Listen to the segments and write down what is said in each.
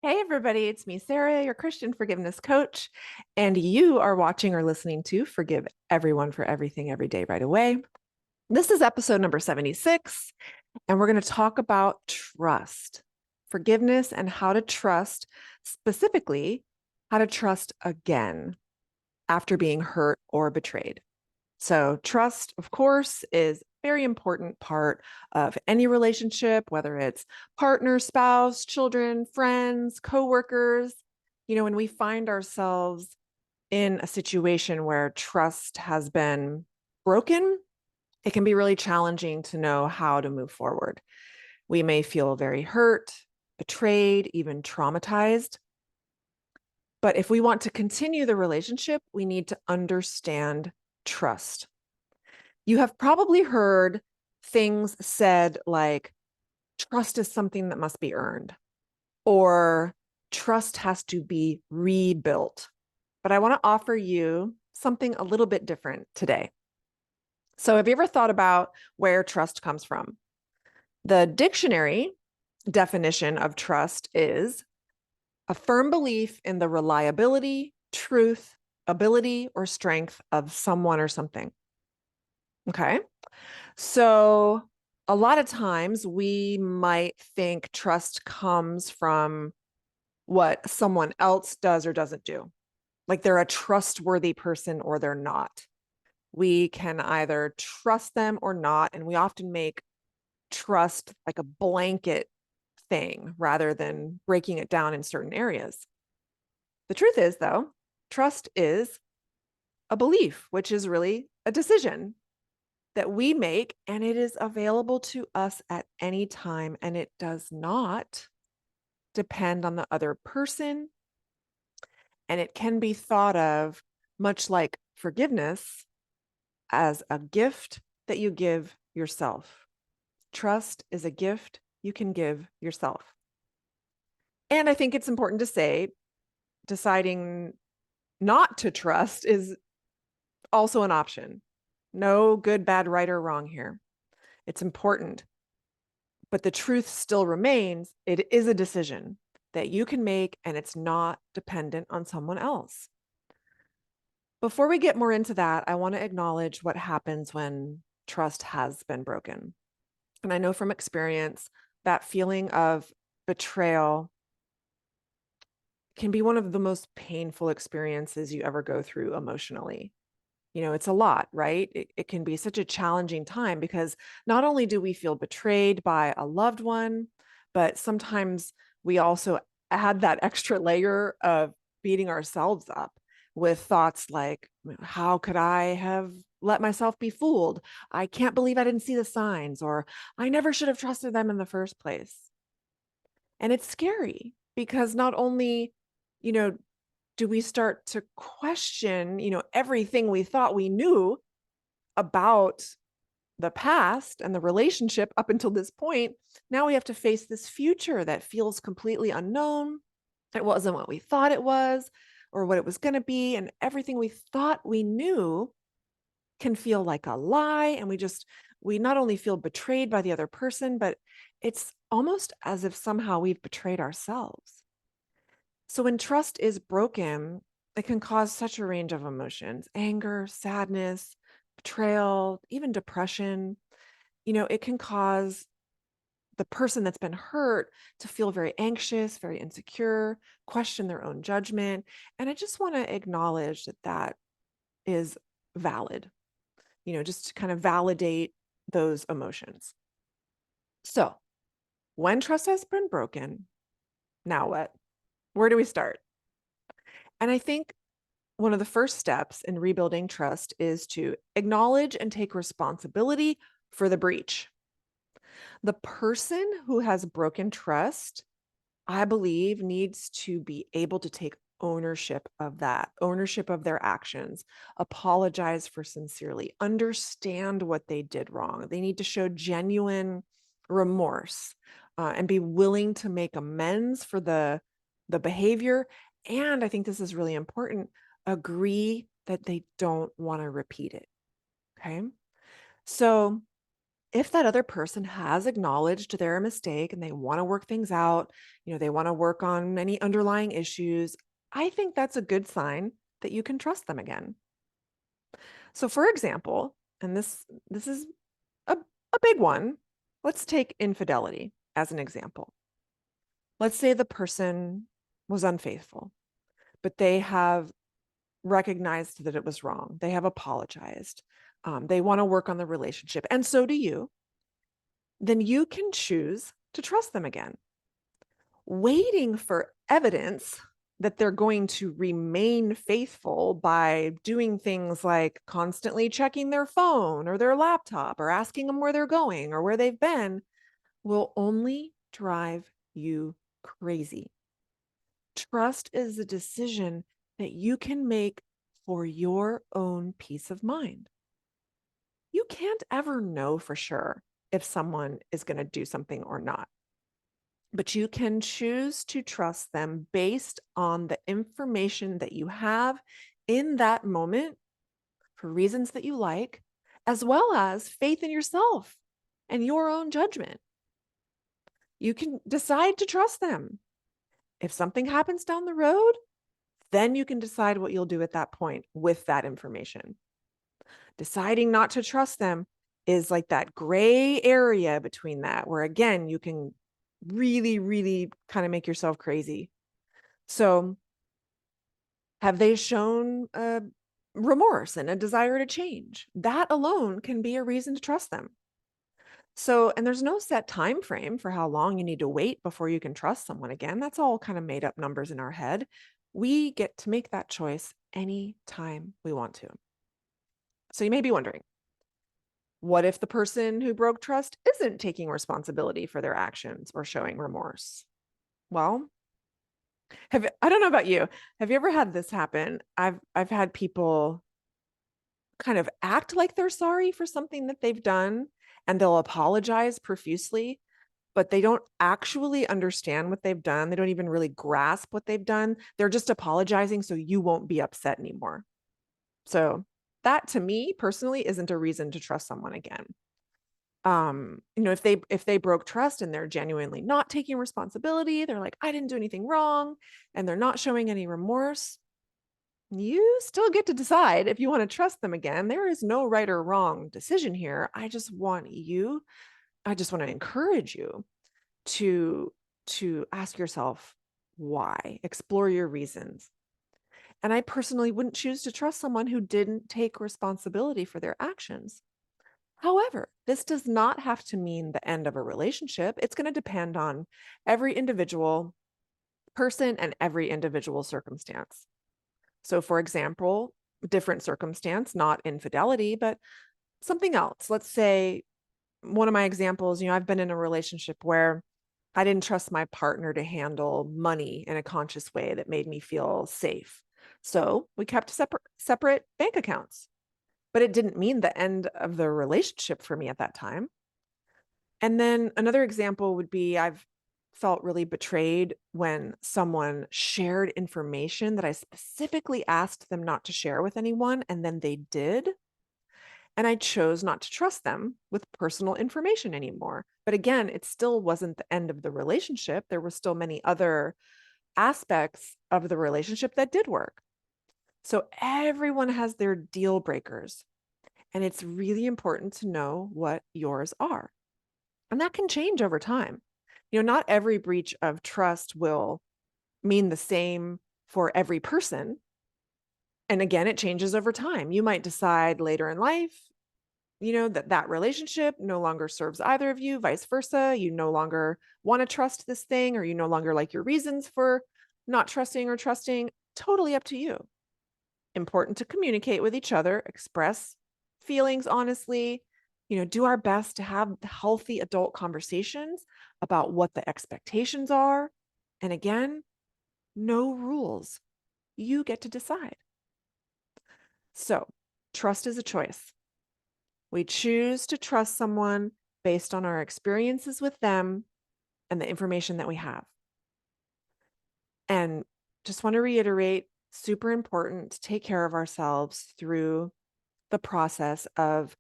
Hey, everybody, it's me, Sarah, your Christian forgiveness coach, and you are watching or listening to Forgive Everyone for Everything Every Day Right Away. This is episode number 76, and we're going to talk about trust, forgiveness, and how to trust, specifically, how to trust again after being hurt or betrayed. So, trust, of course, is a very important part of any relationship, whether it's partner, spouse, children, friends, coworkers. When we find ourselves in a situation where trust has been broken, it can be really challenging to know how to move forward. We may feel very hurt, betrayed, even traumatized. But if we want to continue the relationship, we need to understand trust. You have probably heard things said like, trust is something that must be earned, or trust has to be rebuilt. But I want to offer you something a little bit different today. So, have you ever thought about where trust comes from? The dictionary definition of trust is a firm belief in the reliability, truth, ability, or strength of someone or something. Okay. So a lot of times we might think trust comes from what someone else does or doesn't do. Like they're a trustworthy person or they're not. We can either trust them or not. And we often make trust like a blanket thing rather than breaking it down in certain areas. The truth is, though, trust is a belief, which is really a decision that we make, and it is available to us at any time, and it does not depend on the other person. And it can be thought of much like forgiveness as a gift that you give yourself. Trust is a gift you can give yourself. And I think it's important to say deciding not to trust is also an option. No good, bad, right, or wrong here. It's important. But the truth still remains, it is a decision that you can make and it's not dependent on someone else. Before we get more into that, I want to acknowledge what happens when trust has been broken. And I know from experience that feeling of betrayal can be one of the most painful experiences you ever go through emotionally. It's a lot, right? It can be such a challenging time because not only do we feel betrayed by a loved one, but sometimes we also add that extra layer of beating ourselves up with thoughts like, how could I have let myself be fooled? I can't believe I didn't see the signs, or I never should have trusted them in the first place. And it's scary because not only, you know, do we start to question, everything we thought we knew about the past and the relationship up until this point. Now we have to face this future that feels completely unknown. It wasn't what we thought it was or what it was going to be. And everything we thought we knew can feel like a lie. And we not only feel betrayed by the other person, but it's almost as if somehow we've betrayed ourselves. So when trust is broken, it can cause such a range of emotions: anger, sadness, betrayal, even depression. It can cause the person that's been hurt to feel very anxious, very insecure, question their own judgment. And I just want to acknowledge that that is valid, just to kind of validate those emotions. So when trust has been broken, now what? Where do we start? And I think one of the first steps in rebuilding trust is to acknowledge and take responsibility for the breach. The person who has broken trust, I believe, needs to be able to take ownership of that, ownership of their actions, apologize for sincerely, understand what they did wrong. They need to show genuine remorse and be willing to make amends for the behavior. And I think this is really important, agree that they don't want to repeat it. Okay. So if that other person has acknowledged their mistake and they want to work things out, they want to work on any underlying issues, I think that's a good sign that you can trust them again. So for example, and this is a big one, let's take infidelity as an example. Let's say the person was unfaithful, but they have recognized that it was wrong. They have apologized. They want to work on the relationship, and so do you. Then you can choose to trust them again. Waiting for evidence that they're going to remain faithful by doing things like constantly checking their phone or their laptop or asking them where they're going or where they've been will only drive you crazy. Trust is a decision that you can make for your own peace of mind. You can't ever know for sure if someone is going to do something or not, but you can choose to trust them based on the information that you have in that moment for reasons that you like, as well as faith in yourself and your own judgment. You can decide to trust them. If something happens down the road, then you can decide what you'll do at that point with that information. Deciding not to trust them is like that gray area between that, where again, you can really, really kind of make yourself crazy. So, have they shown remorse and a desire to change? That alone can be a reason to trust them. So, and there's no set time frame for how long you need to wait before you can trust someone again. That's all kind of made up numbers in our head. We get to make that choice anytime we want to. So you may be wondering, what if the person who broke trust isn't taking responsibility for their actions or showing remorse? Well, I don't know about you. Have you ever had this happen? I've had people kind of act like they're sorry for something that they've done and they'll apologize profusely, but they don't actually understand what they've done. They don't even really grasp what they've done. They're just apologizing so you won't be upset anymore. So that to me personally isn't a reason to trust someone again. If they broke trust and they're genuinely not taking responsibility, they're like, I didn't do anything wrong, and they're not showing any remorse, you still get to decide if you want to trust them again. There is no right or wrong decision here. I just want to encourage you to ask yourself why, explore your reasons. And I personally wouldn't choose to trust someone who didn't take responsibility for their actions. However, this does not have to mean the end of a relationship. It's going to depend on every individual person and every individual circumstance. So, for example, different circumstance, not infidelity, but something else. Let's say one of my examples, I've been in a relationship where I didn't trust my partner to handle money in a conscious way that made me feel safe. So we kept separate bank accounts, but it didn't mean the end of the relationship for me at that time. And then another example would be I've felt really betrayed when someone shared information that I specifically asked them not to share with anyone, and then they did. And I chose not to trust them with personal information anymore. But again, it still wasn't the end of the relationship. There were still many other aspects of the relationship that did work. So everyone has their deal breakers. And it's really important to know what yours are. And that can change over time. Not every breach of trust will mean the same for every person. And again, it changes over time. You might decide later in life, that relationship no longer serves either of you, vice versa. You no longer want to trust this thing, or you no longer like your reasons for not trusting or trusting. Totally up to you. Important to communicate with each other, express feelings honestly, do our best to have healthy adult conversations about what the expectations are. And again, no rules. You get to decide. So, trust is a choice. We choose to trust someone based on our experiences with them and the information that we have. And just want to reiterate, super important to take care of ourselves through the process of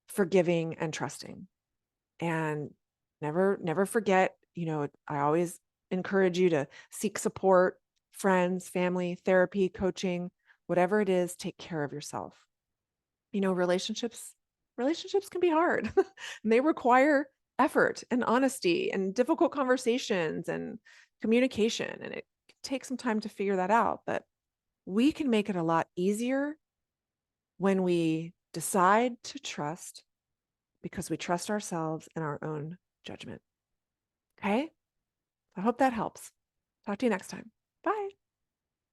forgiving and trusting. And never forget, I always encourage you to seek support, friends, family, therapy, coaching, whatever it is, take care of yourself. Relationships can be hard. And they require effort and honesty and difficult conversations and communication. And it can take some time to figure that out. But we can make it a lot easier when we decide to trust because we trust ourselves and our own judgment. Okay? I hope that helps. Talk to you next time.